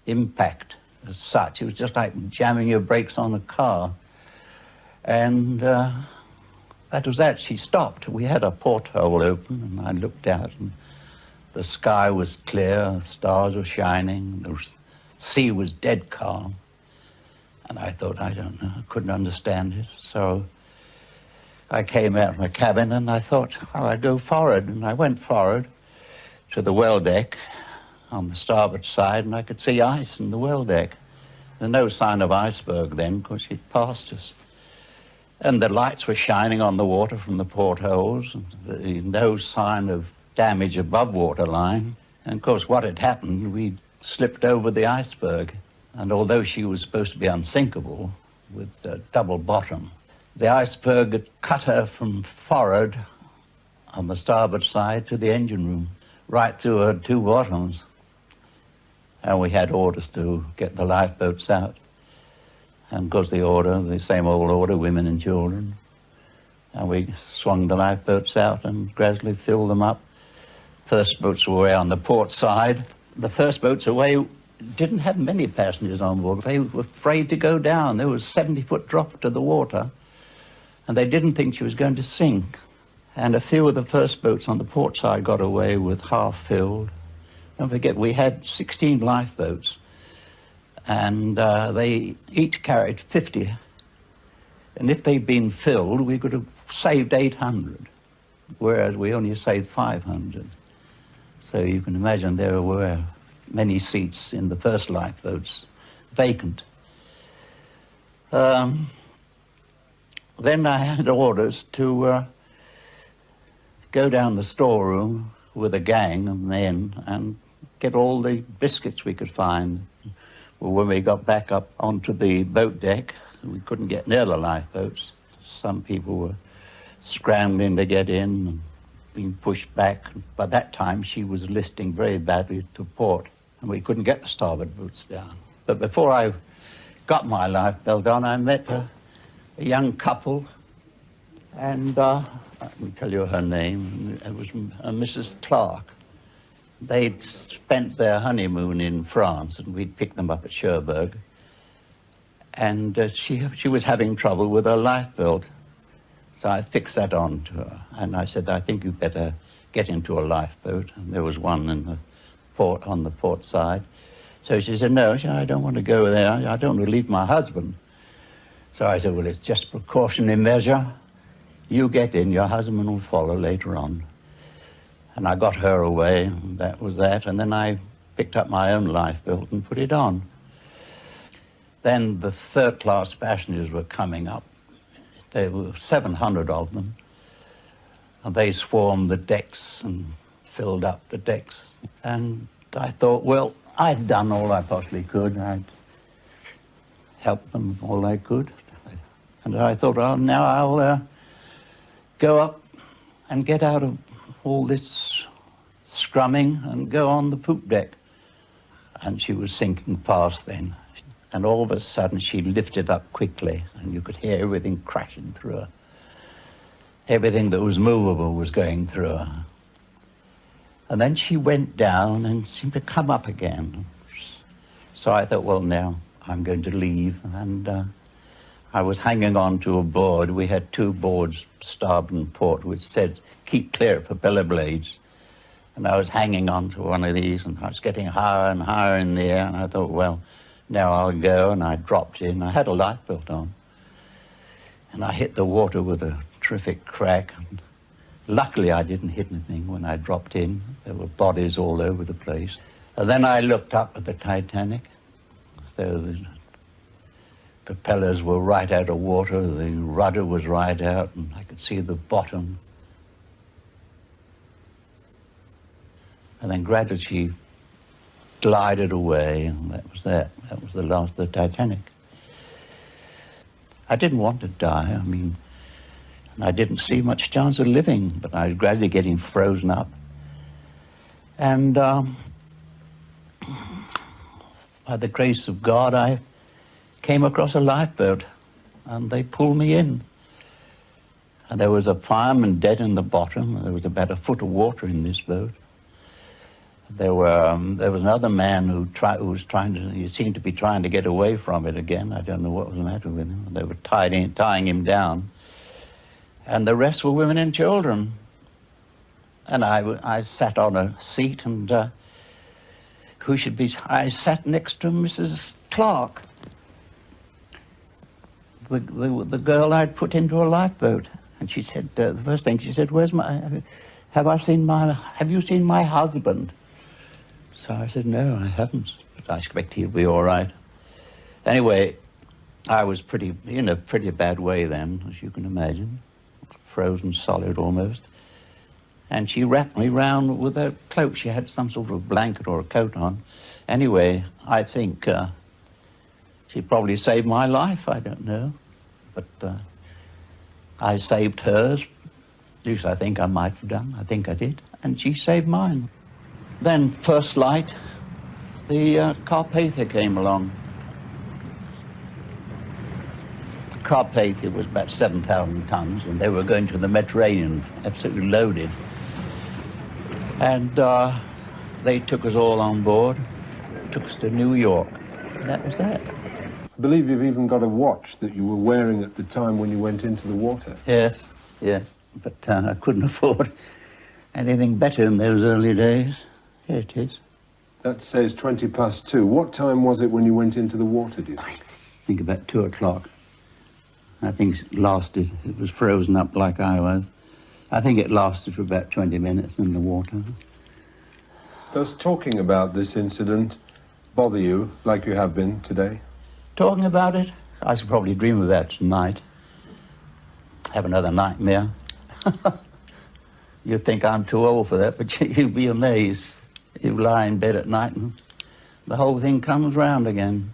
impact as such. It was just like jamming your brakes on a car. And that was that. She stopped. We had a porthole open, and I looked out, and the sky was clear, the stars were shining, the sea was dead calm. And I thought, I don't know, I couldn't understand it. So I came out of my cabin, and I thought, well, I'd go forward. And I went forward to the well deck on the starboard side, and I could see ice in the well deck. There's no sign of iceberg then, because she'd passed us. And the lights were shining on the water from the portholes, and no sign of damage above waterline. And of course, what had happened, we slipped over the iceberg. And although she was supposed to be unsinkable with a double bottom, the iceberg had cut her from forward on the starboard side to the engine room, right through her two bottoms. And we had orders to get the lifeboats out. And of course the order, the same old order, women and children. And we swung the lifeboats out and gradually filled them up. First boats were away on the port side. The first boats away didn't have many passengers on board. They were afraid to go down. There was a 70-foot drop to the water, and they didn't think she was going to sink. And a few of the first boats on the port side got away with half filled. Don't forget, we had 16 lifeboats, and they each carried 50. And if they'd been filled, we could have saved 800, whereas we only saved 500. So you can imagine there were many seats in the first lifeboats vacant. Then I had orders to go down the storeroom with a gang of men and get all the biscuits we could find. Well, when we got back up onto the boat deck, we couldn't get near the lifeboats. Some people were scrambling to get in and being pushed back. By that time, she was listing very badly to port, and we couldn't get the starboard boots down. But before I got my lifebelt on, I met a young couple, and let me tell you her name. It was Mrs. Clark. They'd spent their honeymoon in France, and we'd picked them up at Cherbourg. And she was having trouble with her lifebelt. So I fixed that on to her, and I said, I think you better get into a lifeboat. And there was one in the port, on the port side. So she said, no, I don't want to go there. I don't want to leave my husband. So I said, well, it's just a precautionary measure. You get in, your husband will follow later on. And I got her away, and that was that. And then I picked up my own lifebelt and put it on. Then the third-class passengers were coming up. There were 700 of them, and they swarmed the decks and filled up the decks. And I thought, well, I'd done all I possibly could. I'd helped them all I could. And I thought, oh, now I'll go up and get out of all this scrumming and go on the poop deck. And she was sinking fast then. And all of a sudden, she lifted up quickly, and you could hear everything crashing through her. Everything that was movable was going through her. And then she went down and seemed to come up again. So I thought, well, now I'm going to leave. And I was hanging on to a board. We had two boards, starboard and port, which said, keep clear of propeller blades. And I was hanging on to one of these, and I was getting higher and higher in the air. And I thought, well, now I'll go, and I dropped in. I had a lifebelt on, and I hit the water with a terrific crack. And luckily, I didn't hit anything when I dropped in. There were bodies all over the place. And then I looked up at the Titanic. So the propellers were right out of water, the rudder was right out, and I could see the bottom. And then gradually she glided away, and that was that. That was the last of the Titanic. I didn't want to die. I mean, I didn't see much chance of living, but I was gradually getting frozen up. And by the grace of God, I came across a lifeboat, and they pulled me in. And there was a fireman dead in the bottom, and there was about a foot of water in this boat. There was another man who was trying to. He seemed to be trying to get away from it again. I don't know what was the matter with him. They were tying him down, and the rest were women and children. And I sat on a seat, and I sat next to Mrs. Clark, the girl I'd put into a lifeboat. And she said, the first thing she said, have you seen my husband? So I said, no, I haven't, but I expect he'll be all right. Anyway, I was in a pretty bad way then, as you can imagine, frozen solid almost. And she wrapped me round with a cloak. She had some sort of blanket or a coat on. Anyway, I think she probably saved my life, I don't know. But I saved hers. At least I think I might have done. I think I did. And she saved mine. Then, first light, the Carpathia came along. The Carpathia was about 7,000 tons, and they were going to the Mediterranean, absolutely loaded. And they took us all on board, took us to New York, and that was that. I believe you've even got a watch that you were wearing at the time when you went into the water. Yes, but I couldn't afford anything better in those early days. Here it is. That says 2:20. What time was it when you went into the water, do you think? I think about 2 o'clock. I think it lasted. It was frozen up like I was. I think it lasted for about 20 minutes in the water. Does talking about this incident bother you like you have been today? Talking about it? I should probably dream about it tonight. Have another nightmare. You'd think I'm too old for that, but you'd be amazed. You lie in bed at night and the whole thing comes round again.